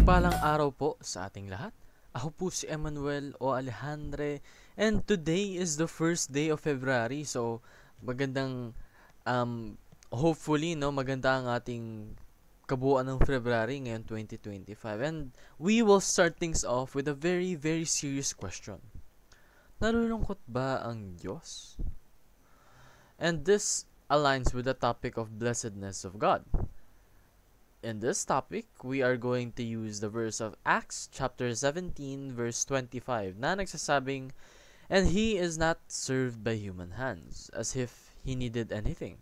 Mapagpalang araw po sa ating lahat. Ako po si Emmanuel o Alejandre and today is the first day of February. So, magandang hopefully maganda ang ating kabuuan ng February ngayon 2025. And we will start things off with a very very serious question. Nalulungkot ba ang Diyos? And this aligns with the topic of blessedness of God. In this topic, we are going to use the verse of Acts chapter 17 verse 25 na nagsasabing, "And he is not served by human hands, as if he needed anything.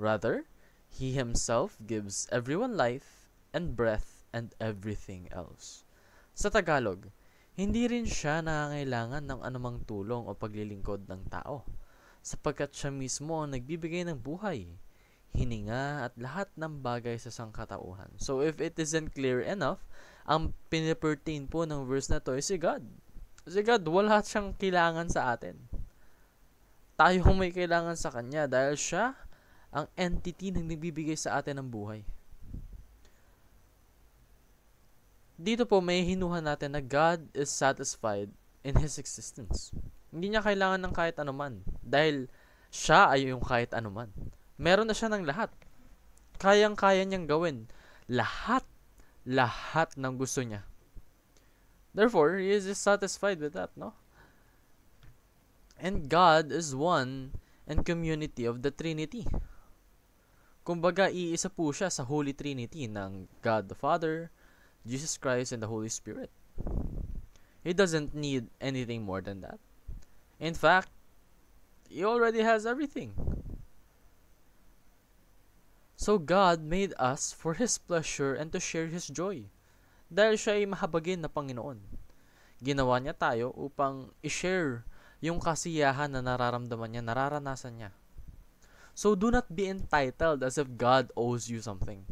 Rather, he himself gives everyone life and breath and everything else." Sa Tagalog, hindi rin siya nangangailangan ng anumang tulong o paglilingkod ng tao, sapagkat siya mismo ang nagbibigay ng buhay, hininga at lahat ng bagay sa sangkatauhan. So if it isn't clear enough, ang pinipertain po ng verse na to is si God. Si God, wala siyang kailangan sa atin. Tayo may kailangan sa Kanya dahil siya ang entity na nagbibigay sa atin ng buhay. Dito po may hinuhan natin na God is satisfied in His existence. Hindi niya kailangan ng kahit anuman dahil siya ay yung kahit anuman. Meron na siya ng lahat. Kayang-kaya niyang gawin lahat ng gusto niya. Therefore, He is satisfied with that, no? And God is one and community of the Trinity. Kumbaga, iisa po siya sa Holy Trinity ng God the Father, Jesus Christ, and the Holy Spirit. He doesn't need anything more than that. In fact, He already has everything. So God made us for His pleasure and to share His joy. Dahil siya ay mahabagin na Panginoon. Ginawa niya tayo upang i-share yung kasiyahan na nararamdaman niya, nararanasan niya. So do not be entitled as if God owes you something.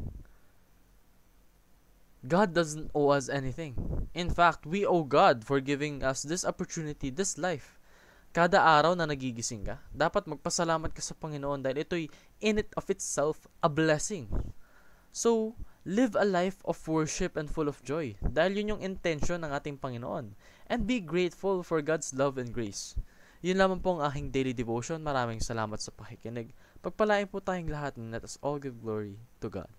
God doesn't owe us anything. In fact, we owe God for giving us this opportunity, this life. Kada araw na nagigising ka, dapat magpasalamat ka sa Panginoon dahil ito'y in it of itself a blessing. So, live a life of worship and full of joy dahil yun yung intention ng ating Panginoon. And be grateful for God's love and grace. Yun lamang po ang aking daily devotion. Maraming salamat sa pakikinig. Pagpalain po tayong lahat and let us all give glory to God.